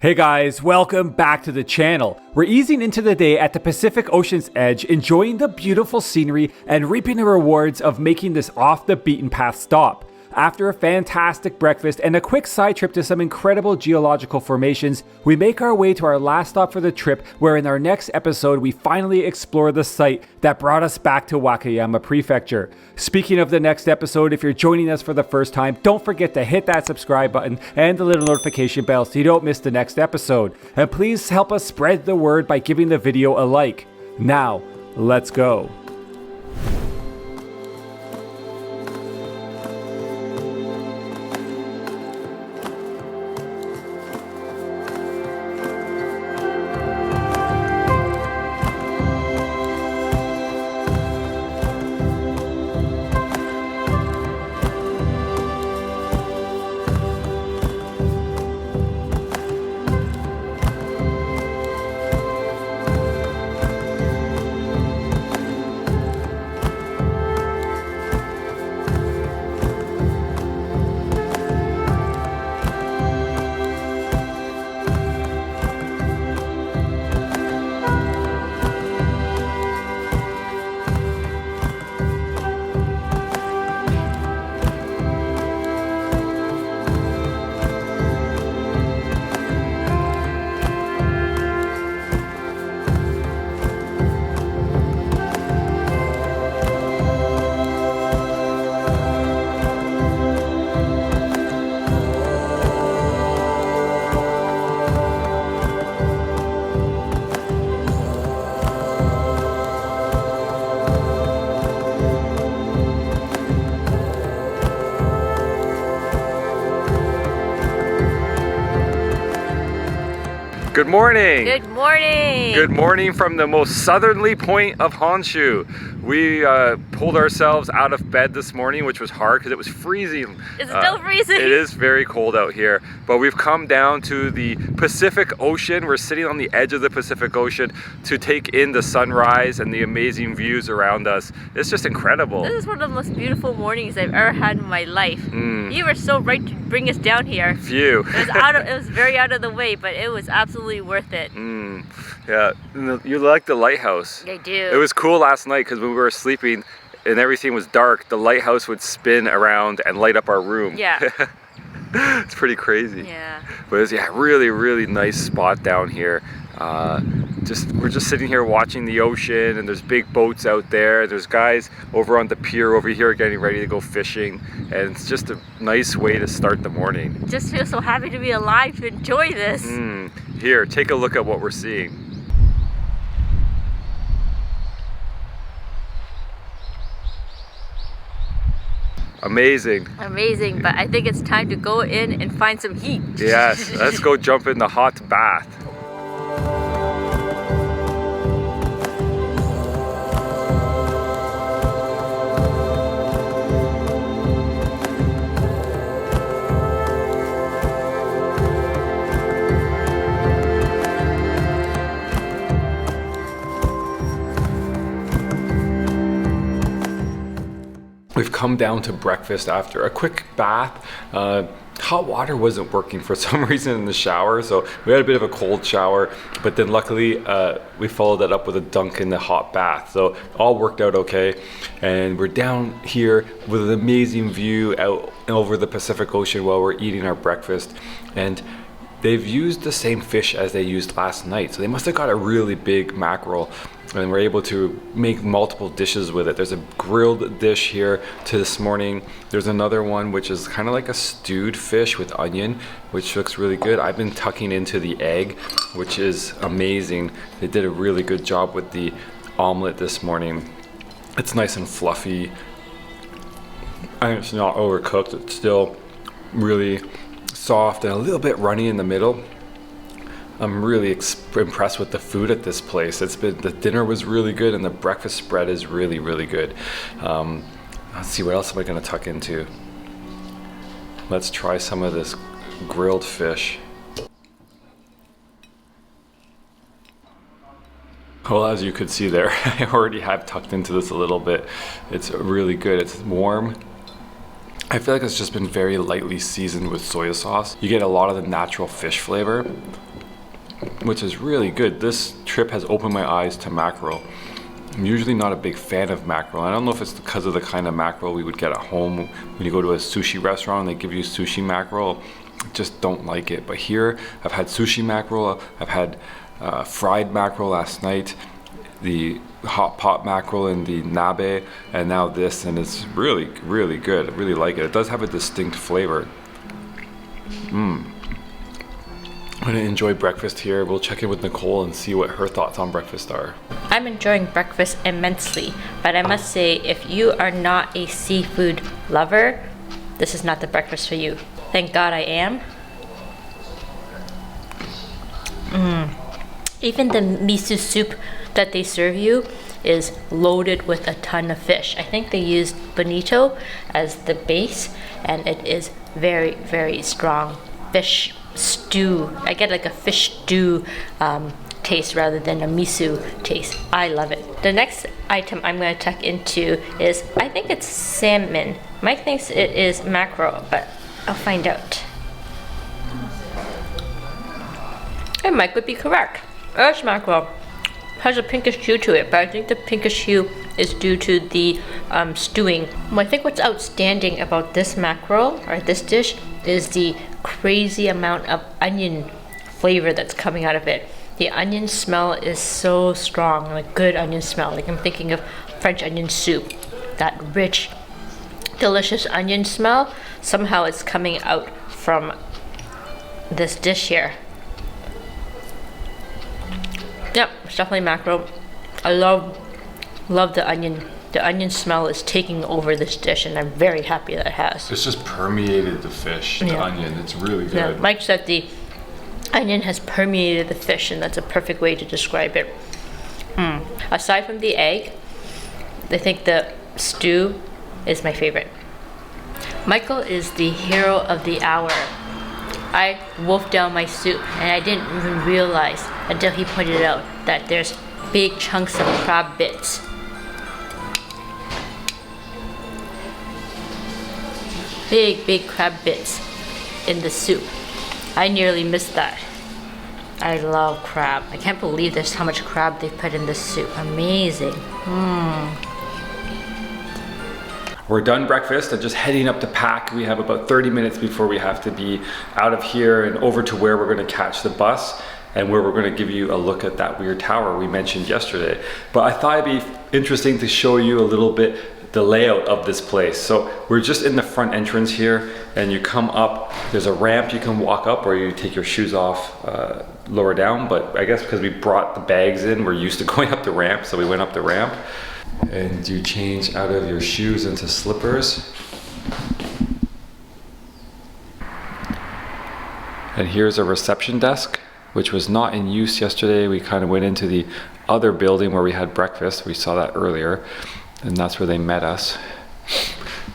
Hey guys, welcome back to the channel. We're easing into the day at the Pacific Ocean's edge, enjoying the beautiful scenery and reaping the rewards of making this off the beaten path stop. After a fantastic breakfast and a quick side trip to some incredible geological formations, we make our way to our last stop for the trip, where in our next episode we finally explore the site that brought us back to Wakayama Prefecture. Speaking of the next episode, if you're joining us for the first time, don't forget to hit that subscribe button and the little notification bell so you don't miss the next episode. And please help us spread the word by giving the video a like. Now, let's go. Good morning! Good morning! Good morning from the most southerly point of Honshu. We pulled ourselves out of bed this morning, which was hard because it was freezing. It's still freezing! It is very cold out here, but we've come down to the Pacific Ocean. We're sitting on the edge of the Pacific Ocean to take in the sunrise and the amazing views around us. It's just incredible. This is one of the most beautiful mornings I've ever had in my life. You were so right to bring us down here. Phew. It was very out of the way, but it was absolutely worth it. Yeah, you like the lighthouse. I do. It was cool last night because when we were sleeping and everything was dark, the lighthouse would spin around and light up our room. Yeah. It's pretty crazy. Yeah. But it's really nice spot down here. We're just sitting here watching the ocean, and there's big boats out there. There's guys over on the pier over here getting ready to go fishing, and it's just a nice way to start the morning. Just feel so happy to be alive to enjoy this. Here, take a look at what we're seeing. Amazing. Amazing, but I think it's time to go in and find some heat. Yes, let's go jump in the hot bath. We've come down to breakfast after a quick bath. Hot water wasn't working for some reason in the shower, so we had a bit of a cold shower, but then luckily we followed that up with a dunk in the hot bath, so all worked out okay. And we're down here with an amazing view out over the Pacific Ocean while we're eating our breakfast. And they've used the same fish as they used last night, so they must have got a really big mackerel, and we're able to make multiple dishes with it. There's a grilled dish here to this morning. There's another one which is kind of like a stewed fish with onion, which looks really good. I've been tucking into the egg, which is amazing. They did a really good job with the omelet this morning. It's nice and fluffy, and it's not overcooked. It's still really soft and a little bit runny in the middle. I'm really impressed with the food at this place. The dinner was really good, and the breakfast spread is really good. Let's see, what else am I gonna tuck into? Let's try some of this grilled fish. Well, as you could see there, I already have tucked into this a little bit. It's really good. It's warm. I feel like it's just been very lightly seasoned with soy sauce. You get a lot of the natural fish flavor which is really good. This trip has opened my eyes to mackerel. I'm usually not a big fan of mackerel. I don't know if it's because of the kind of mackerel we would get at home when you go to a sushi restaurant and they give you sushi mackerel. I just don't like it. But here, I've had sushi mackerel, I've had fried mackerel last night, the hot pot mackerel in the nabe, and now this, and it's really, really good. I really like it. It does have a distinct flavor. I'm gonna enjoy breakfast here. We'll check in with Nicole and see what her thoughts on breakfast are. I'm enjoying breakfast immensely, but I must say, if you are not a seafood lover, this is not the breakfast for you. Thank God I am. Even the miso soup that they serve you is loaded with a ton of fish. I think they used bonito as the base, and it is very, very strong fish stew. I get like a fish stew taste rather than a miso taste. I love it. The next item I'm going to tuck into is, I think it's salmon. Mike thinks it is mackerel, but I'll find out. And Mike would be correct. It's mackerel. Has a pinkish hue to it, but I think the pinkish hue is due to the stewing. I think what's outstanding about this mackerel, or this dish, is the crazy amount of onion flavor that's coming out of it. The onion smell is so strong, like good onion smell. Like I'm thinking of French onion soup. That rich, delicious onion smell, somehow it's coming out from this dish here. Yep, it's definitely mackerel. I love the onion. The onion smell is taking over this dish, and I'm very happy that it has. It's just permeated the fish, the onion. It's really good. Yeah, Mike said the onion has permeated the fish, and that's a perfect way to describe it. Aside from the egg, I think the stew is my favorite. Michael is the hero of the hour. I wolfed down my soup, and I didn't even realize until he pointed out that there's big chunks of crab bits. Big crab bits in the soup. I nearly missed that. I love crab. I can't believe there's how much crab they put in this soup. Amazing. We're done breakfast and just heading up to pack. We have about 30 minutes before we have to be out of here and over to where we're gonna catch the bus and where we're gonna give you a look at that weird tower we mentioned yesterday. But I thought it'd be interesting to show you a little bit the layout of this place. So we're just in the front entrance here, and you come up, there's a ramp you can walk up, or you take your shoes off lower down. But I guess because we brought the bags in, we're used to going up the ramp, so we went up the ramp. And you change out of your shoes into slippers. And here's a reception desk, which was not in use yesterday. We kind of went into the other building where we had breakfast. We saw that earlier, and that's where they met us.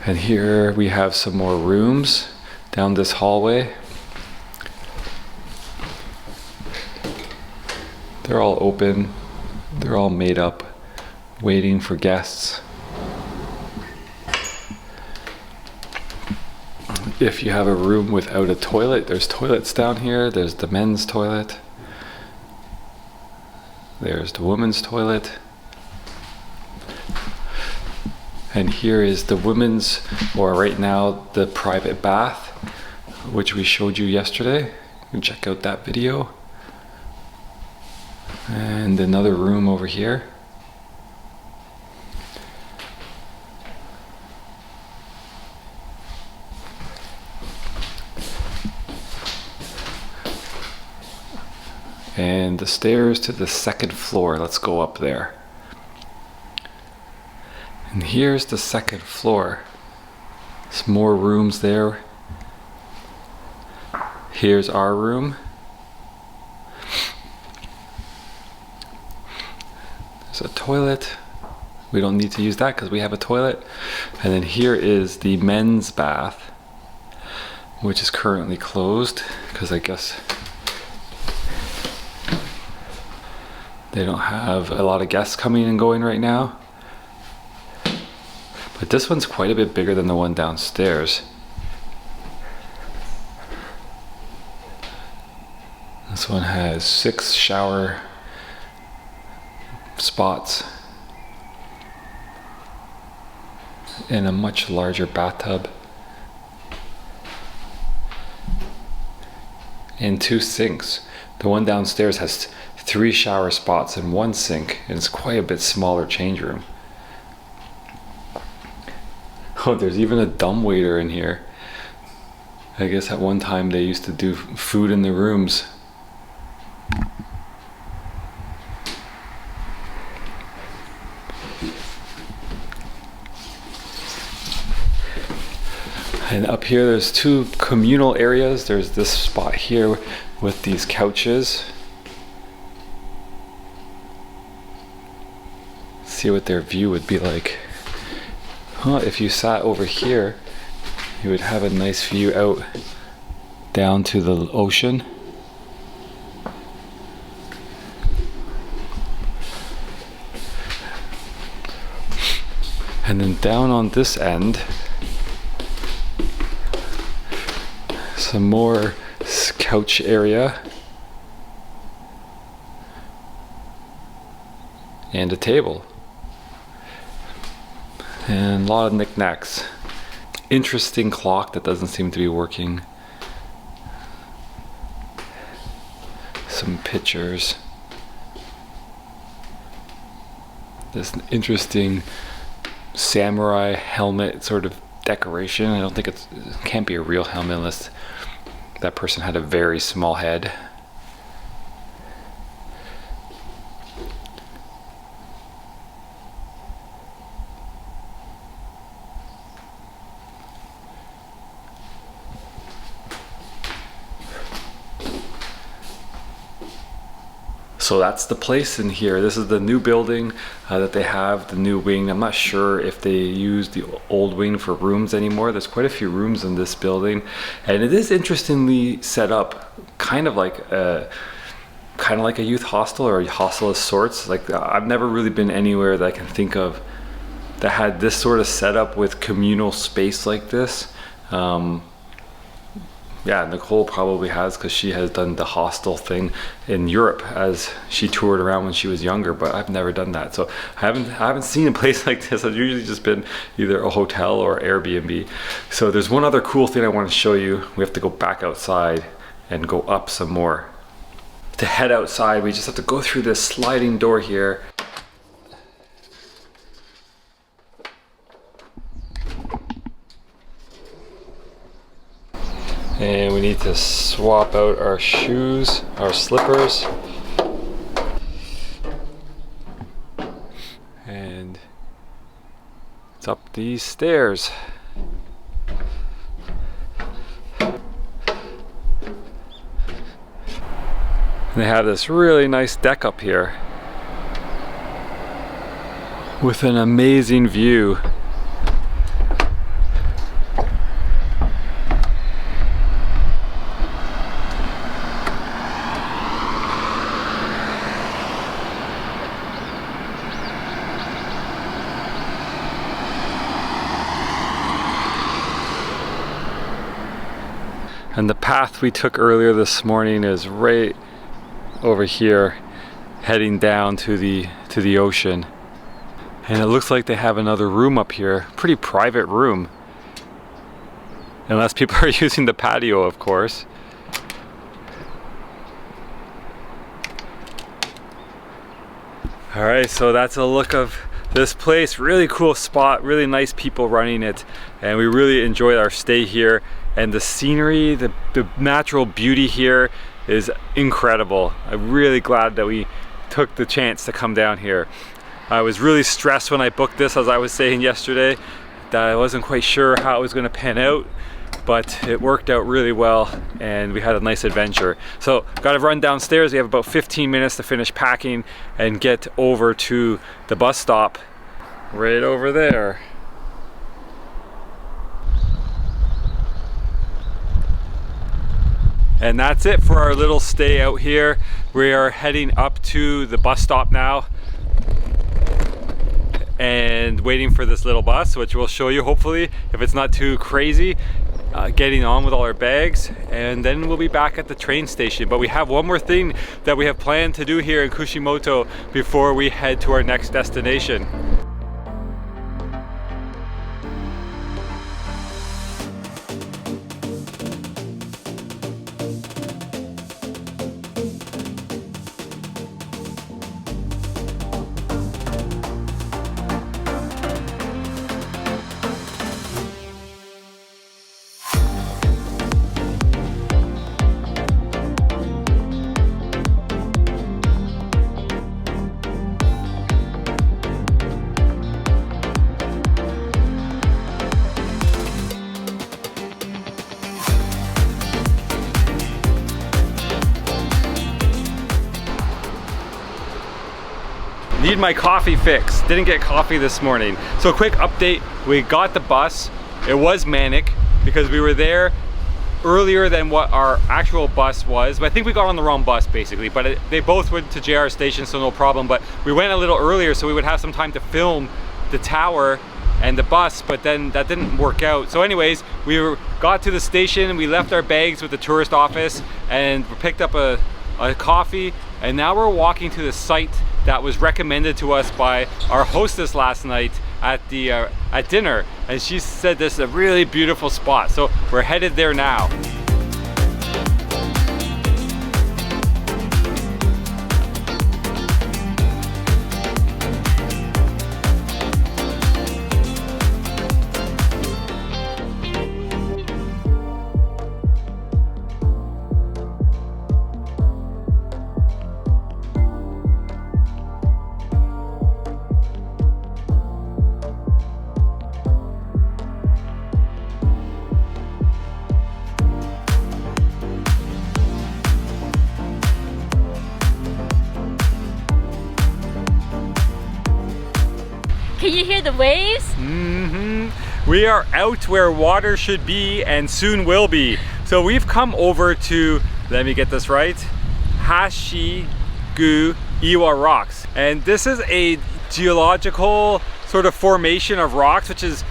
And here we have some more rooms down this hallway. They're all open, they're all made up, waiting for guests. If you have a room without a toilet, there's toilets down here. There's the men's toilet. There's the women's toilet. And here is the women's, or right now, the private bath, which we showed you yesterday. You can check out that video. And another room over here. And the stairs to the second floor. Let's go up there. And here's the second floor. Some more rooms there. Here's our room. There's a toilet. We don't need to use that because we have a toilet. And then here is the men's bath, which is currently closed because I guess they don't have a lot of guests coming and going right now. But this one's quite a bit bigger than the one downstairs. This one has 6 shower spots and a much larger bathtub and 2 sinks. The one downstairs has 3 shower spots and 1 sink, and it's quite a bit smaller change room. Oh, there's even a dumbwaiter in here. I guess at one time they used to do food in the rooms. And up here there's 2 communal areas. There's this spot here with these couches. See what their view would be like. If you sat over here, you would have a nice view out down to the ocean. And then down on this end, some more couch area and a table and a lot of knickknacks. Interesting clock that doesn't seem to be working. Some pictures. This interesting samurai helmet sort of decoration. I don't think it can't be a real helmet unless that person had a very small head. So that's the place in here. This is the new building that they have, the new wing. I'm not sure if they use the old wing for rooms anymore. There's quite a few rooms in this building, and it is interestingly set up, kind of like a youth hostel or a hostel of sorts. Like I've never really been anywhere that I can think of that had this sort of setup with communal space like this. Yeah, Nicole probably has, because she has done the hostel thing in Europe as she toured around when she was younger, but I've never done that. So I haven't seen a place like this. I've usually just been either a hotel or Airbnb. So there's one other cool thing I want to show you. We have to go back outside and go up some more. To head outside, we just have to go through this sliding door here. And we need to swap out our shoes, our slippers. And it's up these stairs. And they have this really nice deck up here with an amazing view. And the path we took earlier this morning is right over here, heading down to the ocean. And it looks like they have another room up here, pretty private room. Unless people are using the patio, of course. All right, so that's a look of this place. Really cool spot, really nice people running it, and we really enjoyed our stay here. And the scenery, the natural beauty here is incredible. I'm really glad that we took the chance to come down here. I was really stressed when I booked this, as I was saying yesterday, that I wasn't quite sure how it was going to pan out, but it worked out really well and we had a nice adventure. So got to run downstairs. We have about 15 minutes to finish packing and get over to the bus stop right over there. And that's it for our little stay out here. We are heading up to the bus stop now and waiting for this little bus, which we'll show you hopefully if it's not too crazy. getting on with all our bags, and then we'll be back at the train station. But we have one more thing that we have planned to do here in Kushimoto before we head to our next destination. Need my coffee fix. Didn't get coffee this morning. So quick update, we got the bus. It was manic because we were there earlier than what our actual bus was. But I think we got on the wrong bus basically, but they both went to JR station, so no problem. But we went a little earlier so we would have some time to film the tower and the bus, but then that didn't work out. So anyways, got to the station, we left our bags with the tourist office and picked up a coffee, and now we're walking to the site that was recommended to us by our hostess last night at dinner, and she said this is a really beautiful spot, so we're headed there now. Can you hear the waves? We are out where water should be and soon will be. So we've come over to, let me get this right, Hashigui-iwa Rocks. And this is a geological sort of formation of rocks, which is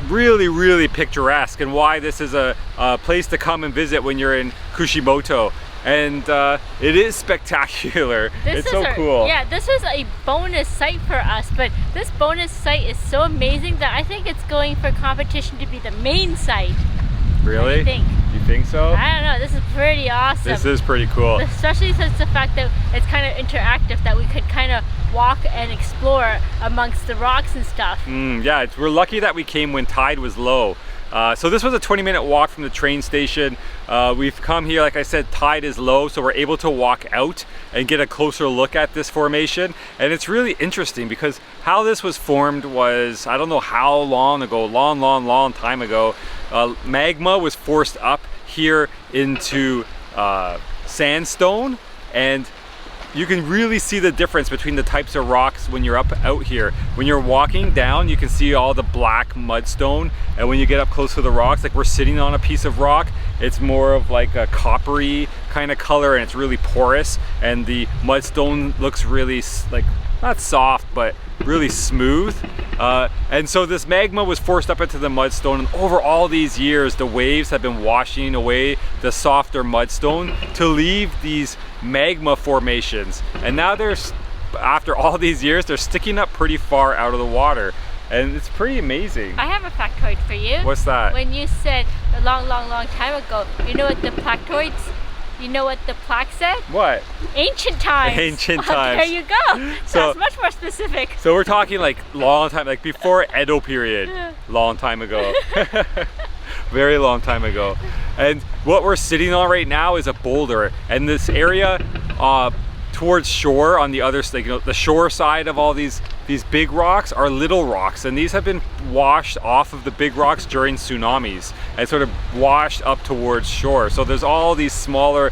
really, really picturesque, and why this is a place to come and visit when you're in Kushimoto. And it is spectacular. It's so cool. Yeah, this is a bonus site for us, but this bonus site is so amazing that I think it's going for competition to be the main site. Really? What do you think? You think so? I don't know, this is pretty awesome. This is pretty cool. Especially since the fact that it's kind of interactive, that we could kind of walk and explore amongst the rocks and stuff. Yeah, we're lucky that we came when tide was low. So this was a 20-minute walk from the train station. We've come here, like I said, tide is low, so we're able to walk out and get a closer look at this formation. And it's really interesting because how this was formed was, I don't know how long ago, long time ago, magma was forced up here into sandstone, and you can really see the difference between the types of rocks when you're out here. When you're walking down, you can see all the black mudstone, and when you get up close to the rocks, like we're sitting on a piece of rock, it's more of like a coppery kind of color, and it's really porous, and the mudstone looks really like, not soft, but really smooth. And so this magma was forced up into the mudstone, and over all these years the waves have been washing away the softer mudstone to leave these magma formations, and now after all these years they're sticking up pretty far out of the water, and it's pretty amazing. I have a factoid for you. What's that? When you said a long time ago, you know what the plaque said? What? Ancient times. Ancient times. There you go. So it's much more specific. So we're talking like long time, like before Edo period. Long time ago. Very long time ago. And what we're sitting on right now is a boulder, and this area towards shore on the other side, you know, the shore side of all these big rocks are little rocks, and these have been washed off of the big rocks during tsunamis and sort of washed up towards shore. So there's all these smaller,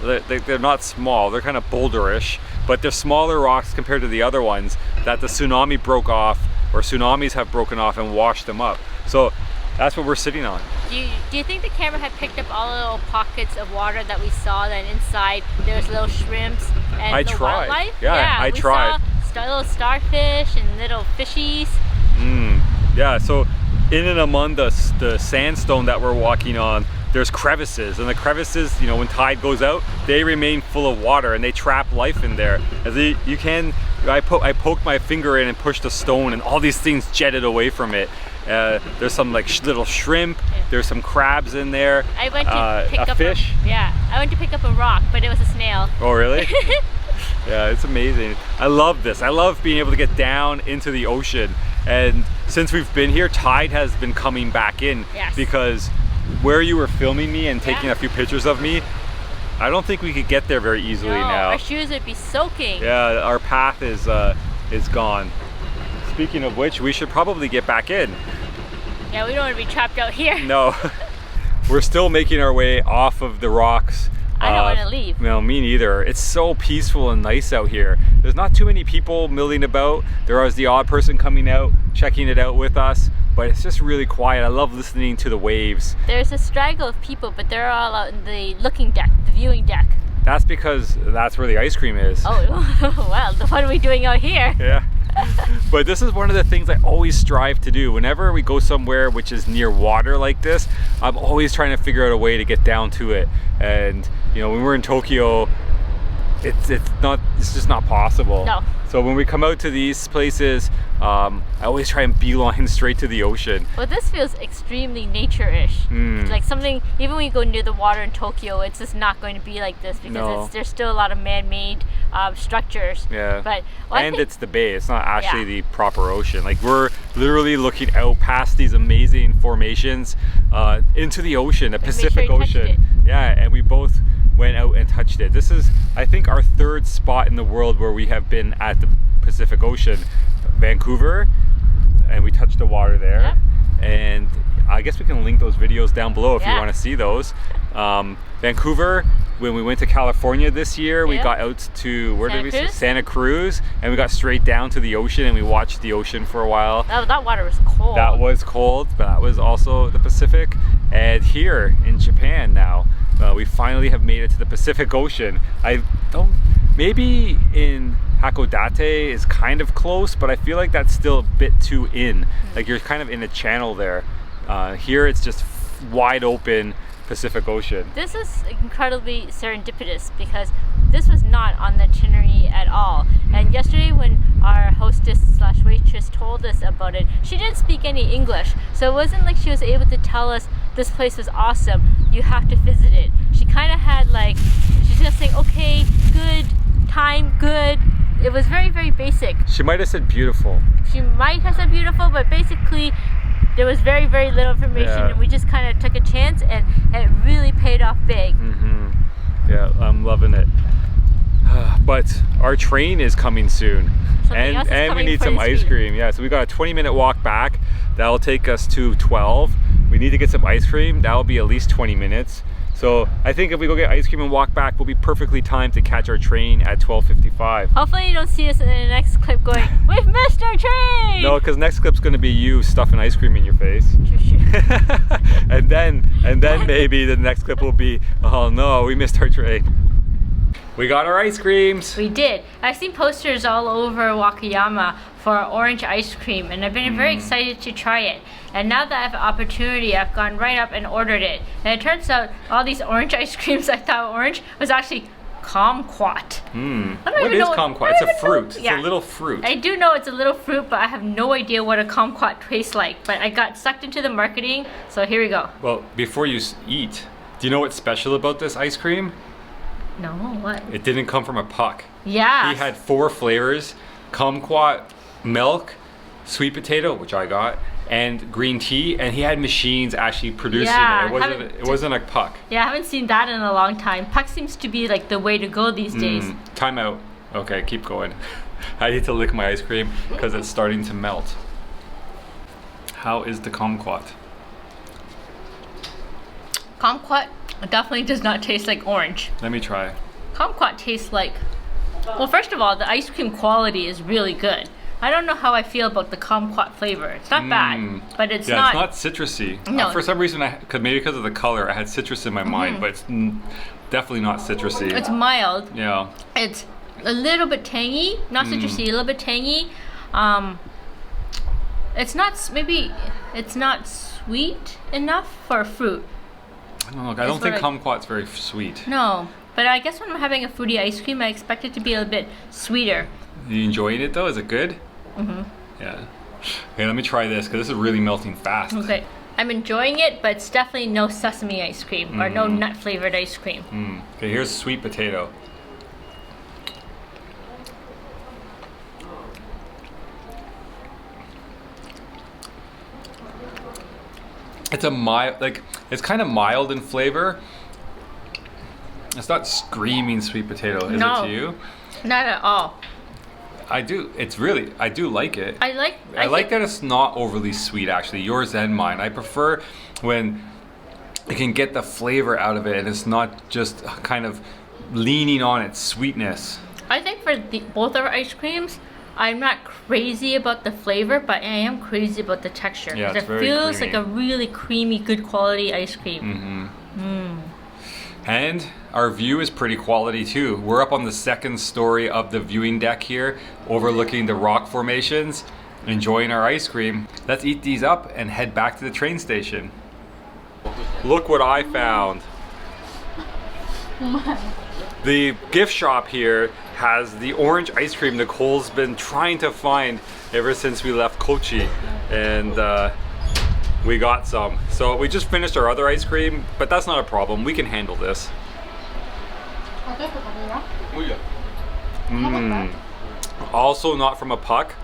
they're not small, they're kind of boulderish, but they're smaller rocks compared to the other ones that the tsunami broke off, or tsunamis have broken off and washed them up. So that's what we're sitting on. Do you think the camera had picked up all the little pockets of water that we saw, that inside there's little shrimps and wildlife? Yeah, I tried. Saw little starfish and little fishies. Yeah, so in and among the sandstone that we're walking on, there's crevices, and the crevices, you know, when tide goes out, they remain full of water and they trap life in there. As you can, I poked my finger in and pushed a stone, and all these things jetted away from it. There's some like little shrimp. There's some crabs in there. I went to pick up a fish. I went to pick up a rock, but it was a snail. Oh, really? Yeah, it's amazing. I love this. I love being able to get down into the ocean. And since we've been here, tide has been coming back in. Yes. Because where you were filming me and taking a few pictures of me, I don't think we could get there very easily now. Our shoes would be soaking. Yeah, our path is gone. Speaking of which, we should probably get back in. Yeah, we don't want to be trapped out here. No. We're still making our way off of the rocks. I don't want to leave. No, me neither. It's so peaceful and nice out here. There's not too many people milling about. There is the odd person coming out, checking it out with us, but it's just really quiet. I love listening to the waves. There's a straggle of people, but they're all out in the looking deck, the viewing deck. That's because that's where the ice cream is. Oh, well, what are we doing out here? Yeah. But this is one of the things I always strive to do. Whenever we go somewhere which is near water like this, I'm always trying to figure out a way to get down to it. And you know, when we're in Tokyo, it's just not possible. No. So when we come out to these places, I always try and beeline straight to the ocean. Well, this feels extremely nature-ish. Like something, even when you go near the water in Tokyo, it's just not going to be like this because there's still a lot of man-made structures. Yeah. But it's the bay. It's not actually the proper ocean. Like we're literally looking out past these amazing formations into the ocean, the Pacific Ocean. Yeah, and we both went out and touched it. This is, I think, our third spot in the world where we have been at the Pacific Ocean. Vancouver, and we touched the water there. Yeah. And I guess we can link those videos down below if you want to see those. Vancouver, when we went to California this year, we got out to, where did we see? Santa Cruz, and we got straight down to the ocean and we watched the ocean for a while. Oh, that water was cold. That was cold, but that was also the Pacific. And here in Japan now, we finally have made it to the Pacific Ocean. Maybe in Hakodate is kind of close, but I feel like that's still a bit too in. Like you're kind of in a channel there. Here it's just wide open Pacific Ocean. This is incredibly serendipitous because this was not on the itinerary at all. And yesterday when our hostess slash waitress told us about it, she didn't speak any English. So it wasn't like she was able to tell us this place was awesome, you have to visit it. She kind of had like, she's just saying, okay, good, time, good. It was very, very basic. She might have said beautiful. She might have said beautiful, but basically there was very, very little information and we just kind of took a chance and it really paid off big. Yeah, I'm loving it. But our train is coming soon. And we need some ice cream. Yeah, so we got a 20-minute walk back. That'll take us to 12. We need to get some ice cream. That'll be at least 20 minutes. So I think if we go get ice cream and walk back, we'll be perfectly timed to catch our train at 12:55. Hopefully you don't see us in the next clip going, we've missed our train! No, because next clip's going to be you stuffing ice cream in your face. and then maybe the next clip will be, oh no, we missed our train. We got our ice creams. We did. I've seen posters all over Wakayama for orange ice cream and I've been very excited to try it. And now that I have an opportunity, I've gone right up and ordered it. And it turns out all these orange ice creams I thought orange was actually kumquat. What is kumquat? It's a fruit. It's a little fruit. I do know it's a little fruit, but I have no idea what a kumquat tastes like. But I got sucked into the marketing, so here we go. Well, before you eat, do you know what's special about this ice cream? No, what? It didn't come from a puck. Yeah. He had 4 flavors: kumquat, milk, sweet potato, which I got, and green tea, and he had machines actually producing it. It wasn't a puck. Yeah, I haven't seen that in a long time. Puck seems to be like the way to go these days. Time out. Okay, keep going. I need to lick my ice cream because it's starting to melt. How is the kumquat? Kumquat definitely does not taste like orange. Let me try. Kumquat tastes like, well, first of all, the ice cream quality is really good. I don't know how I feel about the kumquat flavor. It's not bad, but it's not. Yeah, it's not citrusy. No. For some reason, maybe because of the color, I had citrus in my mind, but it's definitely not citrusy. It's mild. Yeah. It's a little bit tangy, not citrusy, a little bit tangy. It's not, maybe it's not sweet enough for fruit. I don't know, I don't think kumquat's very sweet. No, but I guess when I'm having a fruity ice cream, I expect it to be a little bit sweeter. Are you enjoying it though? Is it good? Mm-hmm. Yeah. Okay, let me try this because this is really melting fast. Okay, I'm enjoying it, but it's definitely no sesame ice cream or no nut flavored ice cream. Okay, here's sweet potato. It's a mild, like, it's kind of mild in flavor. It's not screaming sweet potato, is it to you? Not at all. I do, I do like it. I like that it's not overly sweet actually, yours and mine. I prefer when you can get the flavor out of it and it's not just kind of leaning on its sweetness. I think for both our ice creams, I'm not crazy about the flavor, but I am crazy about the texture. Yeah, it's it feels like a really creamy, good quality ice cream. And our view is pretty quality too. We're up on the second story of the viewing deck here, overlooking the rock formations, enjoying our ice cream. Let's eat these up and head back to the train station. Look what I found. The gift shop here has the orange ice cream Nicole's been trying to find ever since we left Kochi, and we got some. So we just finished our other ice cream, but that's not a problem. We can handle this. Also not from a puck.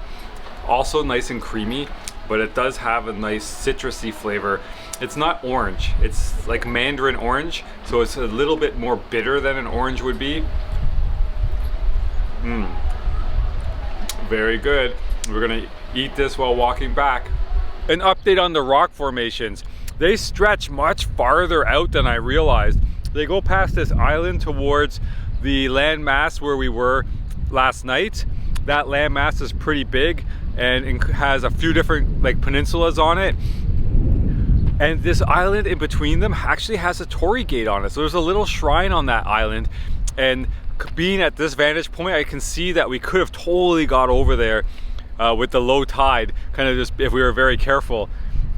Also nice and creamy, but it does have a nice citrusy flavor. It's not orange. It's like mandarin orange, so it's a little bit more bitter than an orange would be. Very good. We're gonna eat this while walking back. An update on the rock formations. They stretch much farther out than I realized. They go past this island towards the landmass where we were last night. That landmass is pretty big and has a few different like peninsulas on it. And this island in between them actually has a torii gate on it. So there's a little shrine on that island, and being at this vantage point, I can see that we could have totally got over there with the low tide, kind of just if we were very careful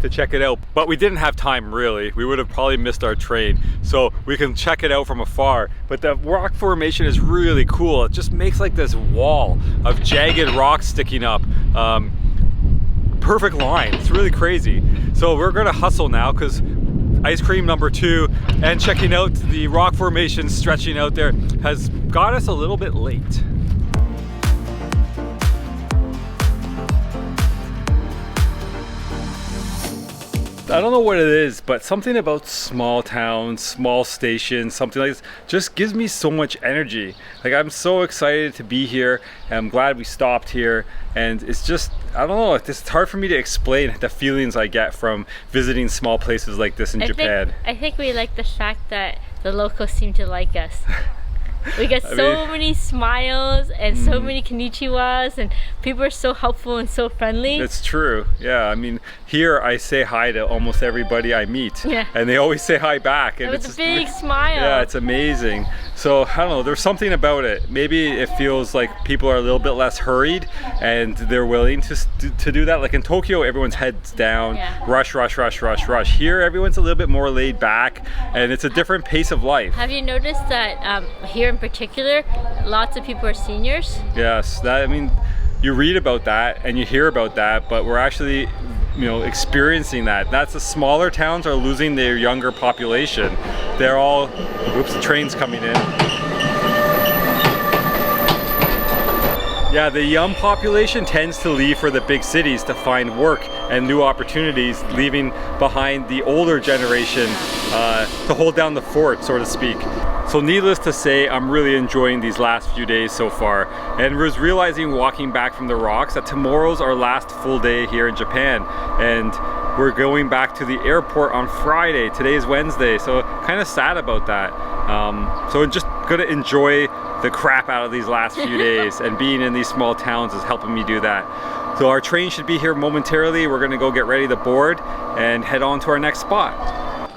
to check it out. But we didn't have time really. We would have probably missed our train. So we can check it out from afar. But the rock formation is really cool. It just makes like this wall of jagged rocks sticking up. Perfect line. It's really crazy. So we're gonna hustle now because ice cream number 2 and checking out the rock formation stretching out there has got us a little bit late. I don't know what it is, but something about small towns, small stations, something like this just gives me so much energy. Like, I'm so excited to be here, and I'm glad we stopped here. And it's just, I don't know, it's hard for me to explain the feelings I get from visiting small places like this in Japan. I think we like the fact that the locals seem to like us. We get so many smiles and so many konnichiwas, and people are so helpful and so friendly. It's true. Yeah, I mean, here I say hi to almost everybody I meet, and they always say hi back. And it's a big smile. Yeah, it's amazing. So I don't know, there's something about it. Maybe it feels like people are a little bit less hurried and they're willing to do that. Like in Tokyo, everyone's heads down, rush, rush, rush, rush, rush. Here, everyone's a little bit more laid back, and it's a different pace of life. Have you noticed that here in particular, lots of people are seniors? Yes, that, I mean, you read about that and you hear about that, but we're actually, you know, experiencing that. That's the smaller towns are losing their younger population. They're all, oops, the train's coming in. Yeah, the young population tends to leave for the big cities to find work and new opportunities, leaving behind the older generation to hold down the fort, so to speak. So needless to say, I'm really enjoying these last few days so far, and was realizing walking back from the rocks that tomorrow's our last full day here in Japan, and we're going back to the airport on Friday. Today's Wednesday, so kind of sad about that. So just gonna enjoy the crap out of these last few days, and being in these small towns is helping me do that. So our train should be here momentarily. We're gonna go get ready to board and head on to our next spot.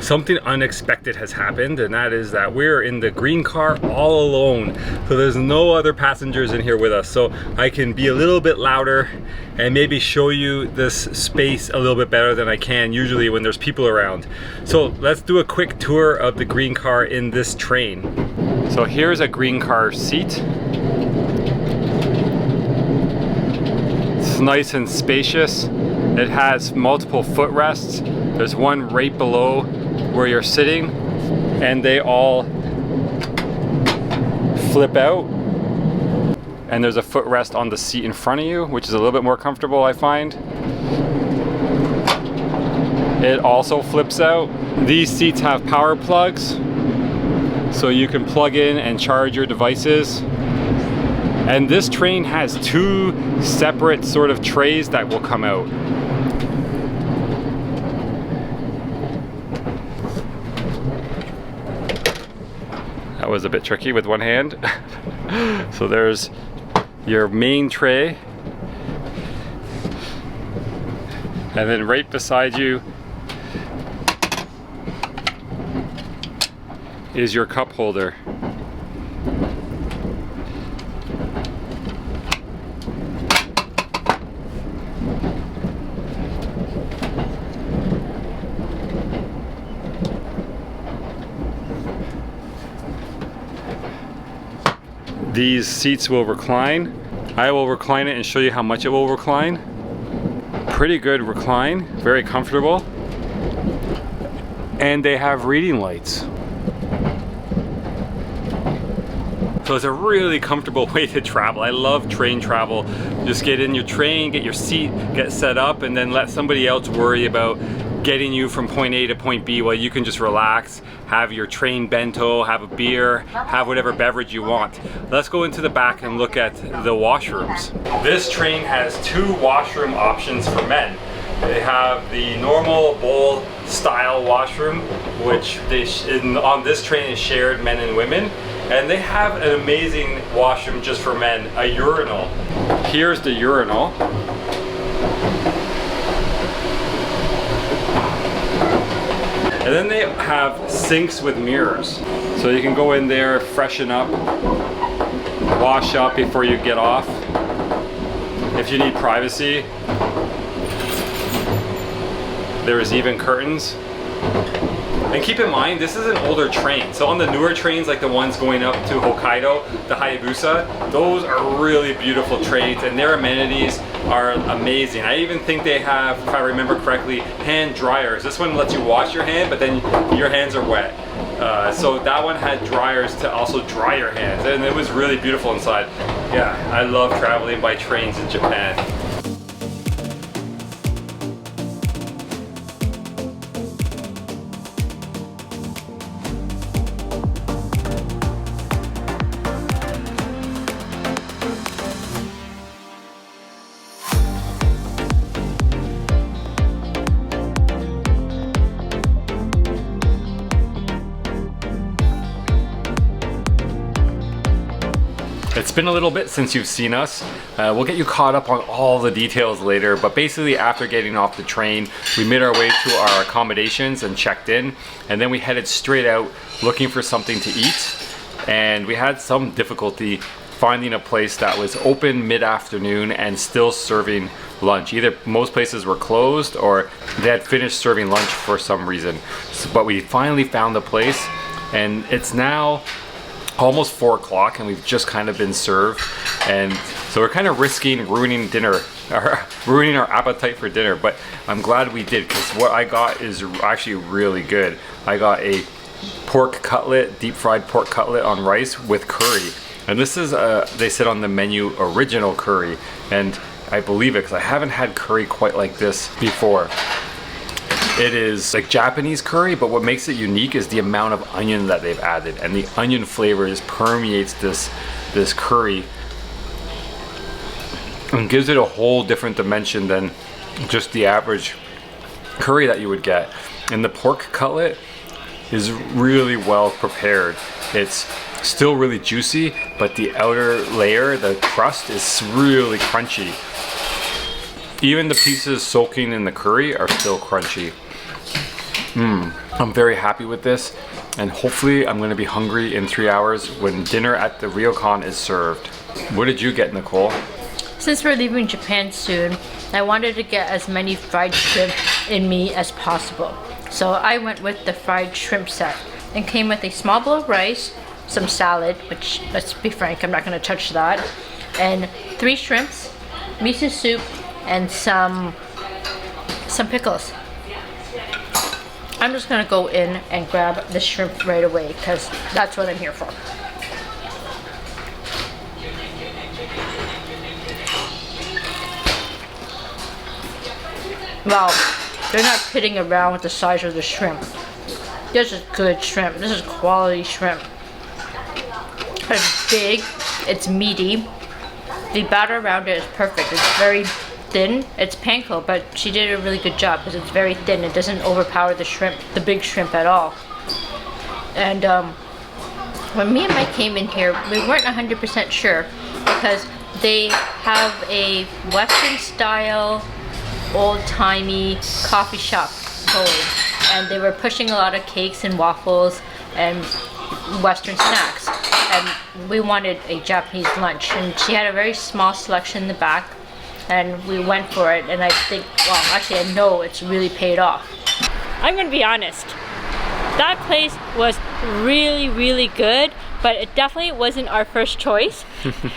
something unexpected has happened, and that is that we're in the green car all alone. So there's no other passengers in here with us. So I can be a little bit louder and maybe show you this space a little bit better than I can usually when there's people around. So let's do a quick tour of the green car in this train. So here's a green car seat. It's nice and spacious. It has multiple footrests. There's one right below where you're sitting, and they all flip out. And there's a footrest on the seat in front of you, which is a little bit more comfortable, I find. It also flips out. These seats have power plugs, so you can plug in and charge your devices. And this train has 2 separate sort of trays that will come out. That was a bit tricky with one hand. So there's your main tray. And then right beside you is your cup holder. These seats will recline. I will recline it and show you how much it will recline. Pretty good recline, very comfortable. And they have reading lights. So it's a really comfortable way to travel. I love train travel. Just get in your train, get your seat, get set up, and then let somebody else worry about getting you from point A to point B while you can just relax, have your train bento, have a beer, have whatever beverage you want. Let's go into the back and look at the washrooms. This train has 2 washroom options for men. They have the normal bowl style washroom, which on this train is shared men and women. And they have an amazing washroom just for men, a urinal. Here's the urinal. And then they have sinks with mirrors. So you can go in there, freshen up, wash up before you get off. If you need privacy, there's even curtains. And keep in mind, this is an older train. So on the newer trains, like the ones going up to Hokkaido, the Hayabusa, those are really beautiful trains, and their amenities are amazing. I even think they have, if I remember correctly, hand dryers. This one lets you wash your hand, but then your hands are wet. So that one had dryers to also dry your hands, and it was really beautiful inside. Yeah, I love traveling by trains in Japan. It's been a little bit since you've seen us. We'll get you caught up on all the details later, but basically after getting off the train, we made our way to our accommodations and checked in, and then we headed straight out looking for something to eat. And we had some difficulty finding a place that was open mid-afternoon and still serving lunch. Either most places were closed or they had finished serving lunch for some reason. But we finally found the place, and it's now almost 4 o'clock and we've just kind of been served, and so we're kind of risking ruining dinner, or ruining our appetite for dinner, but I'm glad we did, because what I got is actually really good. I got a pork cutlet, deep fried pork cutlet on rice with curry, and this is they said on the menu original curry, and I believe it because I haven't had curry quite like this before. It is like Japanese curry, but what makes it unique is the amount of onion that they've added, and the onion flavor just permeates this curry and gives it a whole different dimension than just the average curry that you would get. And the pork cutlet is really well prepared. It's still really juicy, but the outer layer, the crust, is really crunchy. Even the pieces soaking in the curry are still crunchy. I'm very happy with this, and hopefully I'm gonna be hungry in 3 hours when dinner at the Ryokan is served. What did you get, Nicole? Since we're leaving Japan soon, I wanted to get as many fried shrimp in me as possible. So I went with the fried shrimp set. It came with a small bowl of rice, some salad, which, let's be frank, I'm not gonna touch that, and 3 shrimps, miso soup, and some pickles. I'm just gonna go in and grab the shrimp right away because that's what I'm here for. Wow, they're not kidding around with the size of the shrimp. This is good shrimp. This is quality shrimp. It's big, it's meaty. The batter around it is perfect. It's very thin. It's panko, but she did a really good job because it's very thin. It doesn't overpower the shrimp, the big shrimp at all. And when me and Mike came in here, we weren't 100% sure because they have a Western style, old-timey coffee shop going, and they were pushing a lot of cakes and waffles and Western snacks, and we wanted a Japanese lunch, and she had a very small selection in the back, and we went for it, and I think, well, actually I know it's really paid off. I'm gonna be honest, that place was really, really good, but it definitely wasn't our first choice.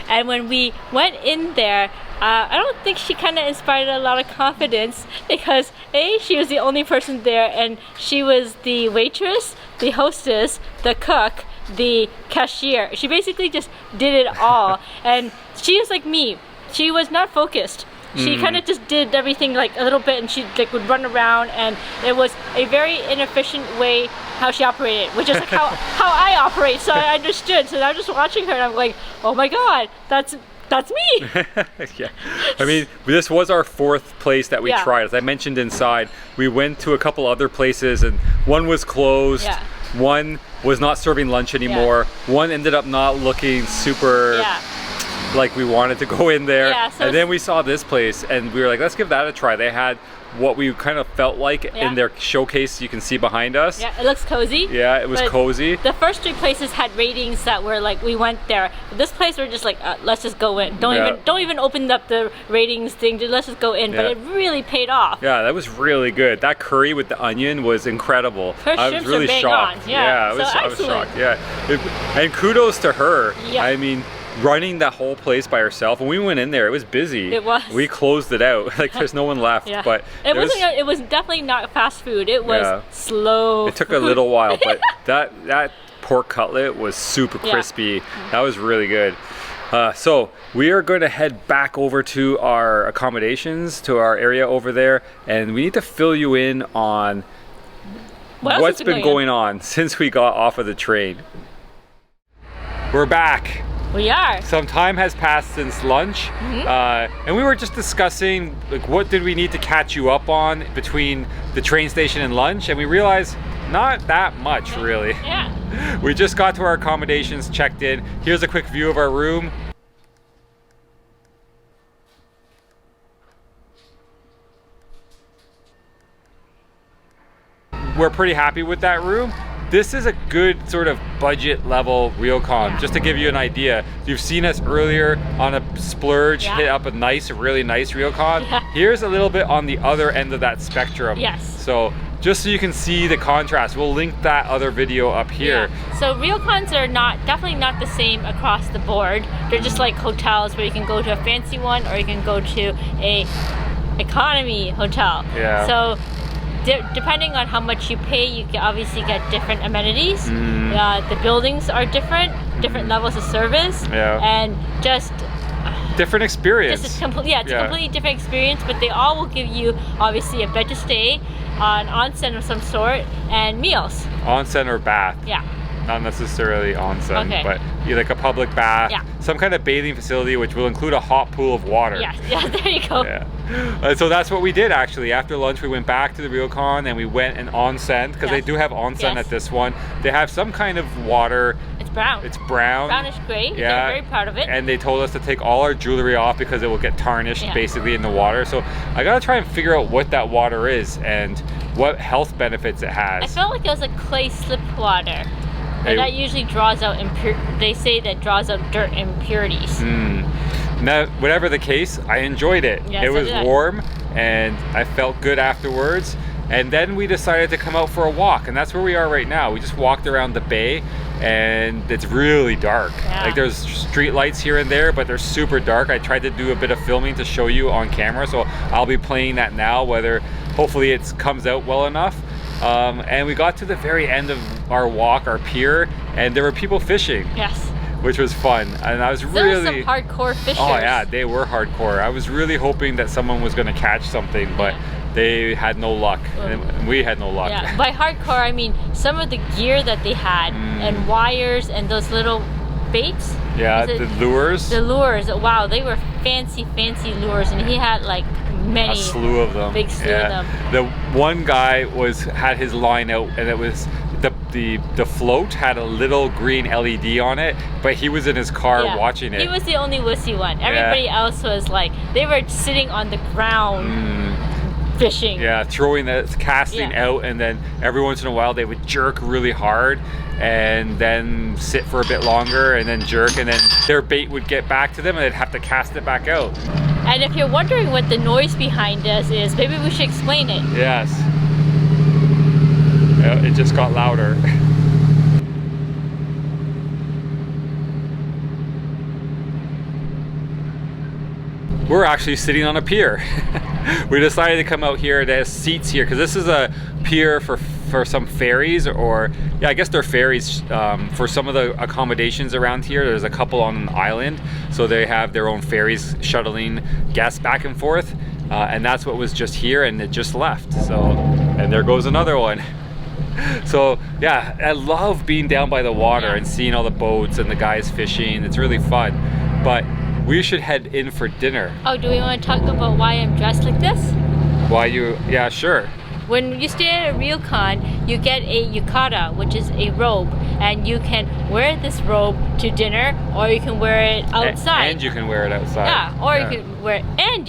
And when we went in there, I don't think she kind of inspired a lot of confidence because A, she was the only person there, and she was the waitress, the hostess, the cook, the cashier. She basically just did it all. And she was like me. She was not focused. She kind of just did everything like a little bit, and she like would run around, and it was a very inefficient way how she operated, which is like how I operate. So I understood. So I'm just watching her, and I'm like, oh my god, that's me. Yeah, I mean, this was our 4th place that we tried. As I mentioned inside, we went to a couple other places, and one was closed. Yeah. One was not serving lunch anymore. One ended up not looking super like we wanted to go in there. So and then we saw this place, and we were like, let's give that a try. They had what we kind of felt like in their showcase you can see behind us. Yeah, it looks cozy. Yeah, it was cozy. The first 3 places had ratings that were like, we went there. But this place we're just like, let's just go in. Don't even open up the ratings thing. Let's just go in. But it really paid off. Yeah, that was really good. That curry with the onion was incredible. Her I was really shocked. Yeah, I was shocked. Yeah, and kudos to her. Yeah. I mean, running that whole place by herself. When we went in there, it was busy. It was. We closed it out. Like there's no one left. But it wasn't. It was definitely not fast food. It was slow. It took a little while, but that pork cutlet was super crispy. That was really good. So we are going to head back over to our accommodations, to our area over there, and we need to fill you in on what's been going on since we got off of the train. We're back. We are. Some time has passed since lunch, and we were just discussing like what did we need to catch you up on between the train station and lunch, and we realized not that much really. Yeah. We just got to our accommodations, checked in. Here's a quick view of our room. We're pretty happy with that room. This is a good sort of budget level Ryokan. Just to give you an idea, you've seen us earlier on a splurge hit up a really nice Ryokan. Here's a little bit on the other end of that spectrum. So just so you can see the contrast, we'll link that other video up here. So Ryokans are definitely not the same across the board. They're just like hotels where you can go to a fancy one or you can go to a economy hotel. So depending on how much you pay, you can obviously get different amenities. The buildings are different levels of service, and just different experience. It's a completely different experience, but they all will give you obviously a bed to stay, an onsen of some sort, and meals. Onsen or bath. Not necessarily onsen, but like a public bath, some kind of bathing facility, which will include a hot pool of water. There you go. So that's what we did actually. After lunch, we went back to the Ryokan and we went an onsen, because they do have onsen at this one. They have some kind of water. It's brown. It's brown. Brownish gray. They're very proud of it. And they told us to take all our jewelry off because it will get tarnished basically in the water. So I gotta try and figure out what that water is. And what health benefits it has. I felt like it was a clay slip water. Hey. And that usually draws out they say that draws out dirt and impurities. Now, whatever the case, I enjoyed it. Yes, it was so did I. warm and I felt good afterwards. And then we decided to come out for a walk, and that's where we are right now. We just walked around the bay and it's really dark. Yeah. Like there's street lights here and there, but they're super dark. I tried to do a bit of filming to show you on camera, so I'll be playing that now, whether hopefully it comes out well enough. And we got to the very end of our walk, our pier, and there were people fishing. Yes. Which was fun, and I was There really... were some hardcore fishers. Oh yeah, they were hardcore. I was really hoping that someone was going to catch something, but they had no luck, and we had no luck. Yeah, by hardcore I mean some of the gear that they had, and wires and those little baits. Yeah, the lures. The lures, wow, they were fancy lures, and he had like many. A slew of them. Big slew of them. The one guy had his line out, and it was the float had a little green LED on it, but he was in his car watching it. He was the only wussy one. Everybody else was like, they were sitting on the ground fishing. Yeah, casting out, and then every once in a while they would jerk really hard and then sit for a bit longer and then jerk, and then their bait would get back to them and they'd have to cast it back out. And if you're wondering what the noise behind us is, maybe we should explain it. Yes. Yeah, it just got louder. We're actually sitting on a pier. We decided to come out here. There's seats here because this is a pier for some ferries, or I guess they're ferries for some of the accommodations around here. There's a couple on an island, so they have their own ferries shuttling guests back and forth, and that's what was just here, and it just left. So, and there goes another one. So yeah, I love being down by the water and seeing all the boats and the guys fishing. It's really fun, but we should head in for dinner. Oh, do we want to talk about why I'm dressed like this? Why you? Yeah, sure. When you stay at a Ryokan, you get a yukata, which is a robe, and you can wear this robe to dinner, or you can wear it outside. And you can wear it outside. Yeah, or you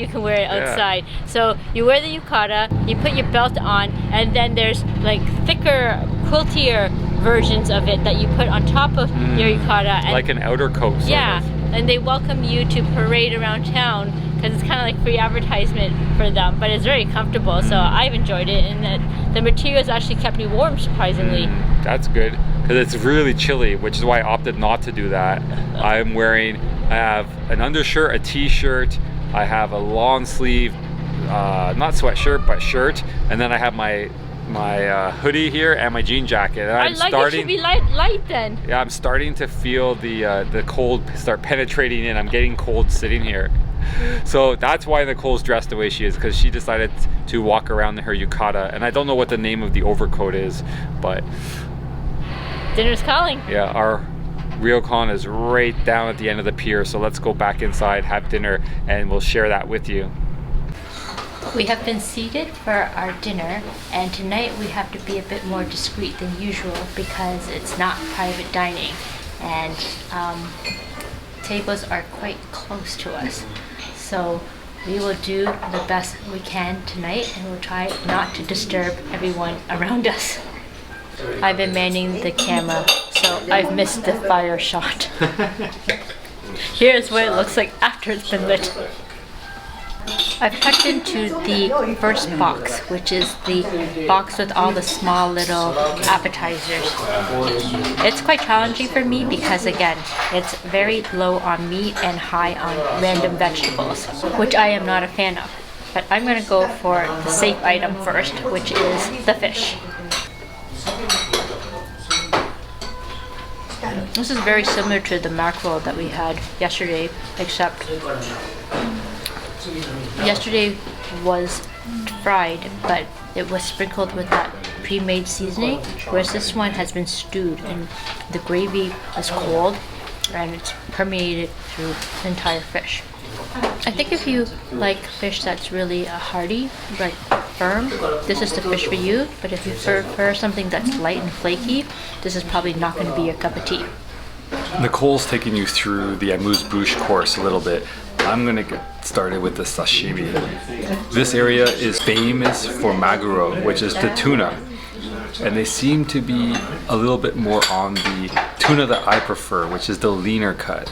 can wear it outside. So you wear the yukata, you put your belt on, and then there's like thicker, quiltier versions of it that you put on top of your yukata. And like an outer coat. Sort of. And they welcome you to parade around town because it's kind of like free advertisement for them, but it's very comfortable, so I've enjoyed it, and the materials actually kept me warm, surprisingly. That's good, because it's really chilly, which is why I opted not to do that. I have an undershirt, a t-shirt, I have a long sleeve, not sweatshirt, but shirt, and then I have my hoodie here and my jean jacket. And it should be light then. Yeah, I'm starting to feel the cold start penetrating in. I'm getting cold sitting here. So that's why Nicole's dressed the way she is, because she decided to walk around in her yukata, and I don't know what the name of the overcoat is, but dinner's calling. Yeah, our Ryokan is right down at the end of the pier, so let's go back inside, have dinner, and we'll share that with you. We have been seated for our dinner, and tonight we have to be a bit more discreet than usual because it's not private dining, and tables are quite close to us. So we will do the best we can tonight, and we'll try not to disturb everyone around us. I've been manning the camera, so I've missed the fire shot. Here's what it looks like after it's been lit. I've tucked into the first box, which is the box with all the small little appetizers. It's quite challenging for me because, again, it's very low on meat and high on random vegetables, which I am not a fan of. But I'm going to go for the safe item first, which is the fish. This is very similar to the mackerel that we had yesterday, except yesterday was fried, but it was sprinkled with that pre-made seasoning, whereas this one has been stewed and the gravy is cold and it's permeated through the entire fish. I think if you like fish that's really hearty, like firm, this is the fish for you, but if you prefer something that's light and flaky, this is probably not going to be your cup of tea. Nicole's taking you through the amuse-bouche course a little bit. I'm gonna get started with the sashimi. This area is famous for maguro, which is the tuna. And they seem to be a little bit more on the tuna that I prefer, which is the leaner cut.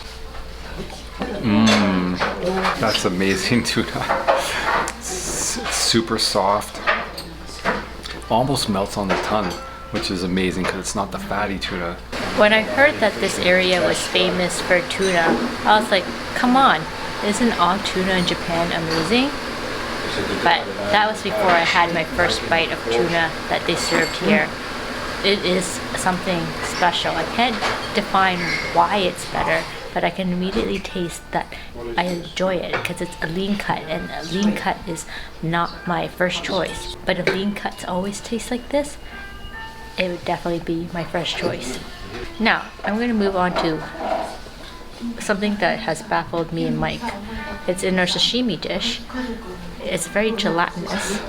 That's amazing tuna. It's super soft. Almost melts on the tongue, which is amazing because it's not the fatty tuna. When I heard that this area was famous for tuna, I was like, come on, isn't all tuna in Japan amazing? But that was before I had my first bite of tuna that they served here. It is something special. I can't define why it's better, but I can immediately taste that I enjoy it because it's a lean cut, and a lean cut is not my first choice. But if lean cuts always taste like this, it would definitely be my first choice. Now, I'm going to move on to something that has baffled me and Mike. It's in our sashimi dish. It's very gelatinous.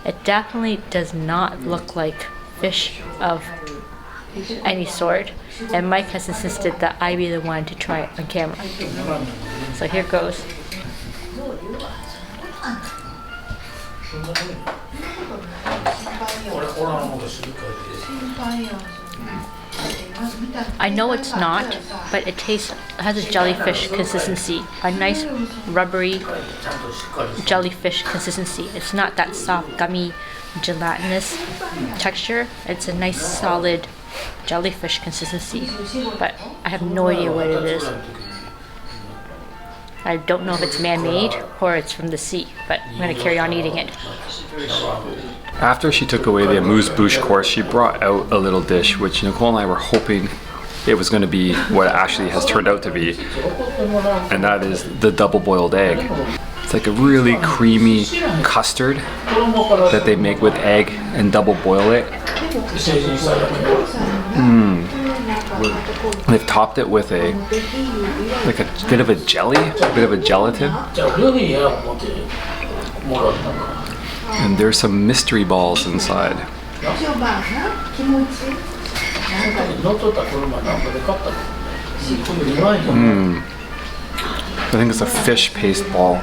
It definitely does not look like fish of any sort. And Mike has insisted that I be the one to try it on camera. So here goes. I know it's not, but it has a jellyfish consistency, a nice rubbery jellyfish consistency. It's not that soft, gummy, gelatinous texture. It's a nice, solid jellyfish consistency, but I have no idea what it is. I don't know if it's man-made or it's from the sea, but I'm going to carry on eating it. After she took away the amuse-bouche course, she brought out a little dish, which Nicole and I were hoping it was going to be what it actually has turned out to be, and that is the double-boiled egg. It's like a really creamy custard that they make with egg and double boil it. They've topped it with a bit of a jelly, a bit of a gelatin. And there's some mystery balls inside. I think it's a fish paste ball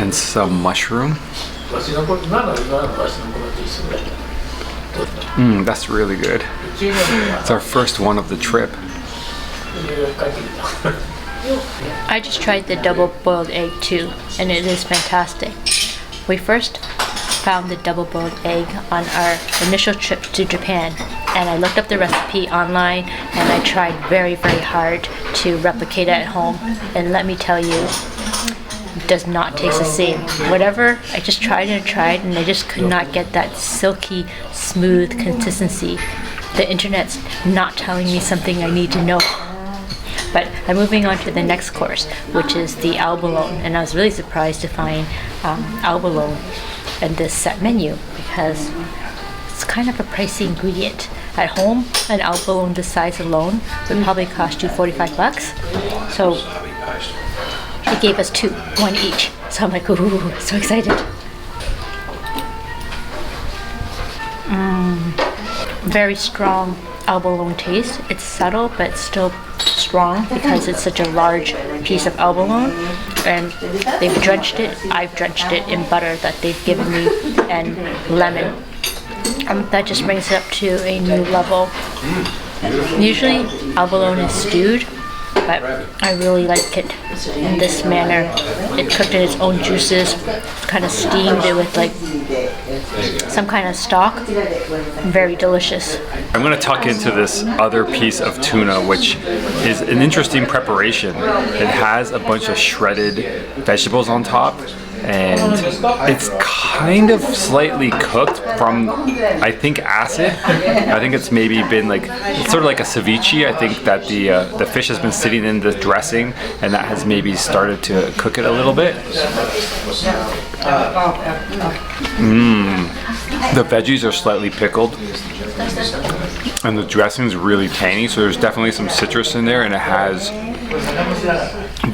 and some mushroom. That's really good. It's our first one of the trip. I just tried the double boiled egg too, and it is fantastic. We first found the double boiled egg on our initial trip to Japan, and I looked up the recipe online and I tried very, very hard to replicate it at home, and let me tell you, it does not taste the same. Whatever, I just tried and tried, and I just could not get that silky, smooth consistency. The internet's not telling me something I need to know. But I'm moving on to the next course, which is the abalone, and I was really surprised to find abalone in this set menu because it's kind of a pricey ingredient. At home, an abalone this size alone would probably cost you $45. So he gave us two, one each. So I'm like, ooh, so excited. Very strong abalone taste. It's subtle, but still strong because it's such a large piece of abalone, and they've drenched it. I've drenched it in butter that they've given me and lemon. That just brings it up to a new level. Usually abalone is stewed, but I really like it in this manner. It cooked in its own juices, kind of steamed it with like some kind of stock. Very delicious. I'm going to tuck into this other piece of tuna, which is an interesting preparation. It has a bunch of shredded vegetables on top, and it's kind of slightly cooked from, I think, acid. I think it's maybe been like, it's sort of like a ceviche. I think that the fish has been sitting in the dressing, and that has maybe started to cook it a little bit. The veggies are slightly pickled, and the dressing is really tangy, so there's definitely some citrus in there, and it has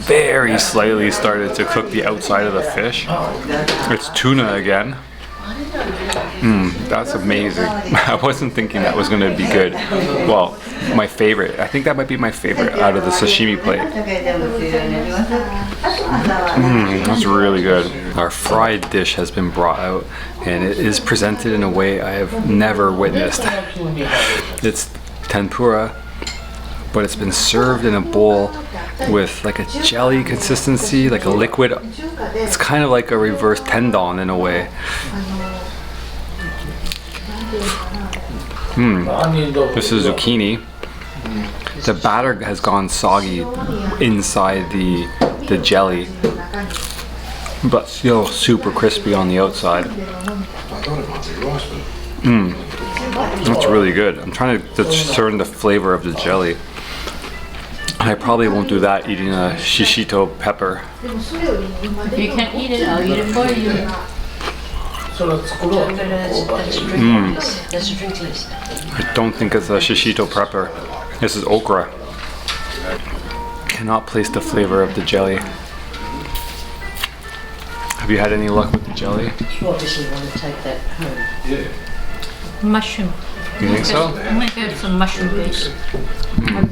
very slightly started to cook the outside of the fish. It's tuna again. That's amazing. I wasn't thinking that was going to be good. Well, my favorite. I think that might be my favorite out of the sashimi plate. That's really good. Our fried dish has been brought out, and it is presented in a way I have never witnessed. It's tempura, but it's been served in a bowl with like a jelly consistency, like a liquid. It's kind of like a reverse tendon in a way. This is zucchini. The batter has gone soggy inside the jelly, but still super crispy on the outside. That's really good. I'm trying to discern the flavor of the jelly. I probably won't do that eating a shishito pepper. If you can't eat it, I'll eat it for you. I don't think it's a shishito pepper. This is okra. Cannot place the flavor of the jelly. Have you had any luck with the jelly? You obviously want to take that home. Mushroom. You think so? I'm gonna get some mushroom base.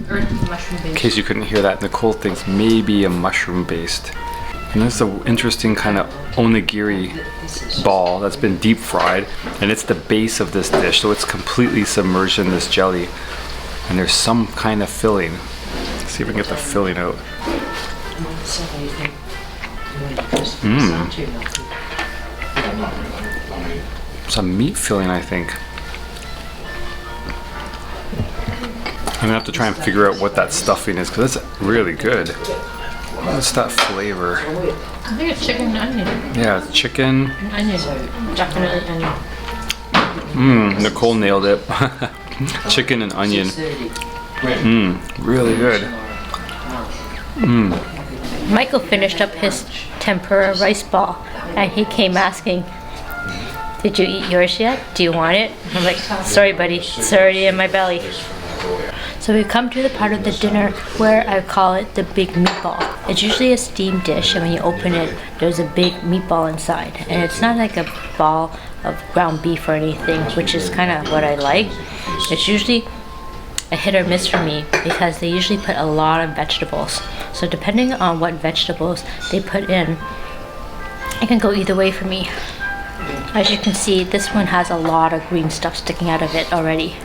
Earthy mushroom In base. case you couldn't hear that, Nicole thinks maybe a mushroom based. And this is an interesting kind of onigiri ball that's been deep fried, and it's the base of this dish, so it's completely submerged in this jelly. And there's some kind of filling. Let's see if we can get the filling out. Some meat filling, I think. I'm gonna have to try and figure out what that stuffing is, because it's really good. What's that flavor? I think it's chicken and onion. Yeah, it's chicken. Onion. Definitely onion. Nicole nailed it. Chicken and onion. Really good. Michael finished up his tempura rice ball, and he came asking, "Did you eat yours yet? Do you want it?" I'm like, "Sorry, buddy. It's already in my belly." So we come to the part of the dinner where I call it the big meatball. It's usually a steamed dish, and when you open it, there's a big meatball inside. And it's not like a ball of ground beef or anything, which is kind of what I like. It's usually a hit or miss for me because they usually put a lot of vegetables. So depending on what vegetables they put in, it can go either way for me. As you can see, this one has a lot of green stuff sticking out of it already.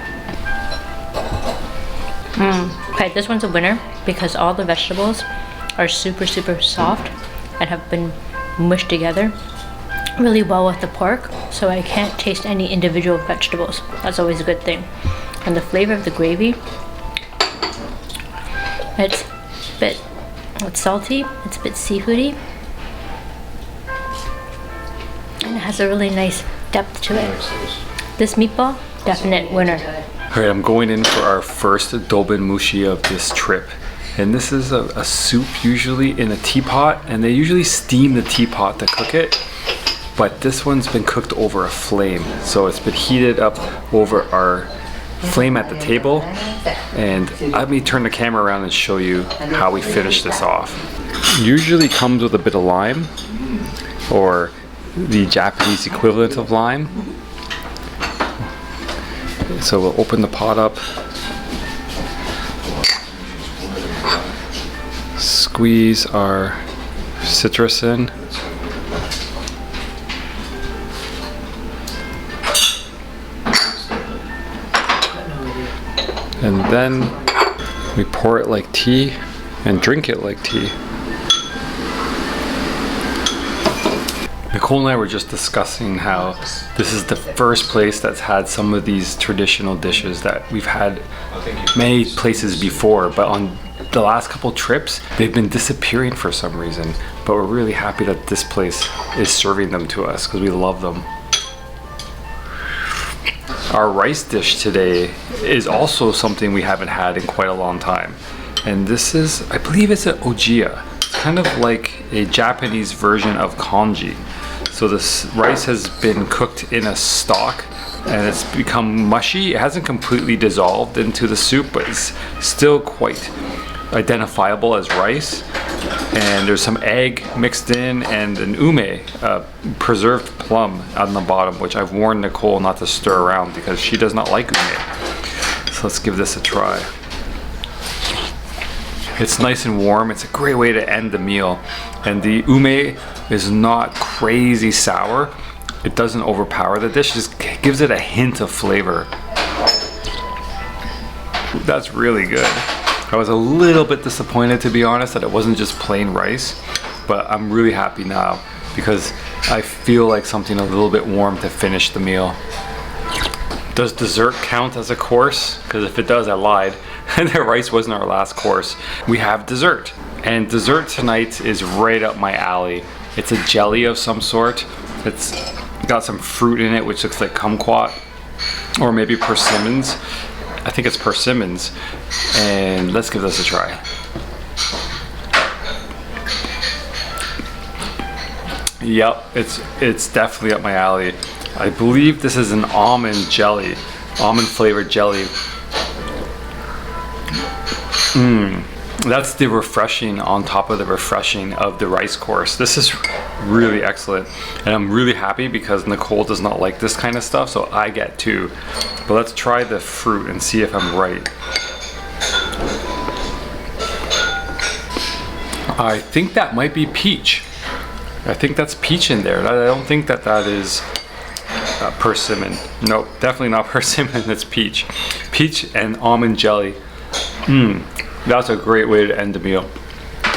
Okay, this one's a winner because all the vegetables are super soft and have been mushed together really well with the pork, so I can't taste any individual vegetables. That's always a good thing. And the flavor of the gravy, it's salty, it's a bit seafoody, and it has a really nice depth to it. This meatball, definite winner. Alright, I'm going in for our first Dobin Mushi of this trip. And this is a soup usually in a teapot, and they usually steam the teapot to cook it. But this one's been cooked over a flame. So it's been heated up over our flame at the table. And let me turn the camera around and show you how we finish this off. Usually comes with a bit of lime, or the Japanese equivalent of lime. So we'll open the pot up, squeeze our citrus in, and then we pour it like tea and drink it like tea. Nicole and I were just discussing how this is the first place that's had some of these traditional dishes that we've had many places before, but on the last couple trips, they've been disappearing for some reason. But we're really happy that this place is serving them to us because we love them. Our rice dish today is also something we haven't had in quite a long time. And this is, I believe it's an ojiya. It's kind of like a Japanese version of congee. So this rice has been cooked in a stock and it's become mushy. It hasn't completely dissolved into the soup, but it's still quite identifiable as rice. And there's some egg mixed in and an ume, preserved plum on the bottom, which I've warned Nicole not to stir around because she does not like ume. So let's give this a try. It's nice and warm. It's a great way to end the meal. And the ume is not crazy sour. It doesn't overpower the dish, just gives it a hint of flavor. That's really good. I was a little bit disappointed, to be honest, that it wasn't just plain rice, but I'm really happy now because I feel like something a little bit warm to finish the meal. Does dessert count as a course? Because if it does, I lied. The rice wasn't our last course. We have dessert. And dessert tonight is right up my alley. It's a jelly of some sort. It's got some fruit in it, which looks like kumquat, or maybe persimmons. I think it's persimmons. And let's give this a try. Yep, it's definitely up my alley. I believe this is an almond jelly, almond flavored jelly. That's the refreshing on top of the refreshing of the rice course. This is really excellent. And I'm really happy because Nicole does not like this kind of stuff, so I get two. But let's try the fruit and see if I'm right. I think that might be peach. I think that's peach in there. I don't think that is persimmon. Nope, definitely not persimmon, it's peach. Peach and almond jelly. That's a great way to end the meal.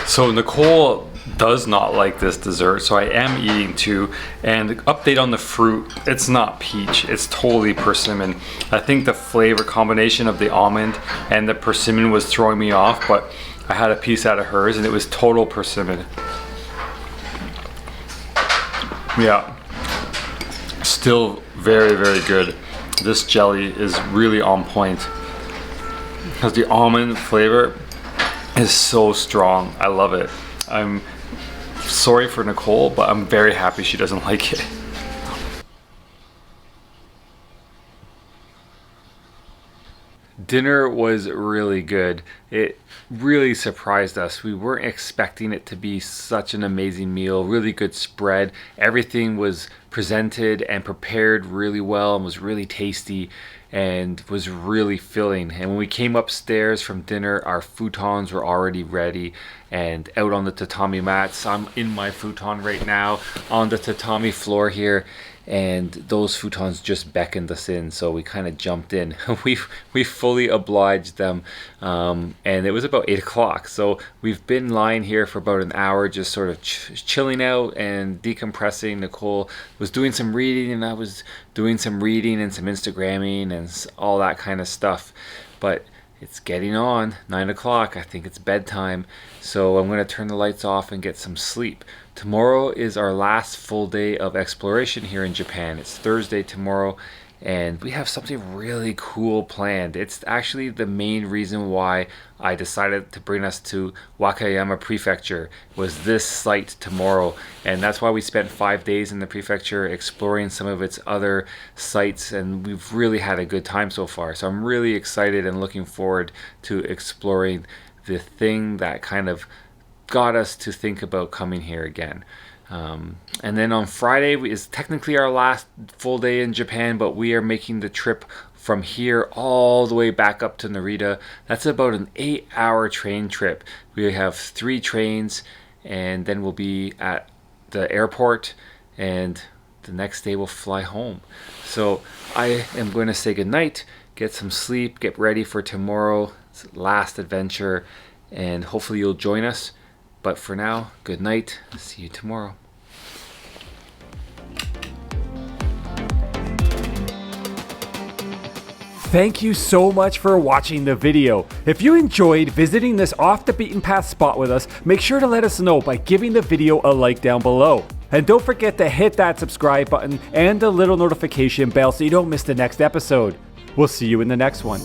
So Nicole does not like this dessert, so I am eating two. And the update on the fruit, it's not peach, it's totally persimmon. I think the flavor combination of the almond and the persimmon was throwing me off, but I had a piece out of hers and it was total persimmon. Yeah, still very, very good. This jelly is really on point because the almond flavor is so strong. I love it. I'm sorry for Nicole, but I'm very happy she doesn't like it. Dinner was really good. It really surprised us. We weren't expecting it to be such an amazing meal. Really good spread. Everything was presented and prepared really well and was really tasty and was really filling. And when we came upstairs from dinner, our futons were already ready and out on the tatami mats. I'm in my futon right now on the tatami floor here, and those futons just beckoned us in, so we kind of jumped in. we fully obliged them, and it was about 8 o'clock, so we've been lying here for about an hour just sort of chilling out and decompressing. Nicole was doing some reading and I was doing some reading and some Instagramming and all that kind of stuff, but it's getting on 9 o'clock. I think it's bedtime, so I'm going to turn the lights off and get some sleep. Tomorrow is our last full day of exploration here in Japan. It's Thursday tomorrow, and we have something really cool planned. It's actually the main reason why I decided to bring us to Wakayama Prefecture, was this site tomorrow. And that's why we spent 5 days in the prefecture exploring some of its other sites, and we've really had a good time so far. So I'm really excited and looking forward to exploring the thing that kind of got us to think about coming here again. And then on Friday is technically our last full day in Japan, but we are making the trip from here all the way back up to Narita. That's about an 8-hour train trip. We have 3 trains, and then we'll be at the airport, and the next day we'll fly home. So I am going to say goodnight, get some sleep, get ready for tomorrow's last adventure, and hopefully you'll join us. But for now, good night. See you tomorrow. Thank you so much for watching the video. If you enjoyed visiting this off the beaten path spot with us, make sure to let us know by giving the video a like down below. And don't forget to hit that subscribe button and the little notification bell so you don't miss the next episode. We'll see you in the next one.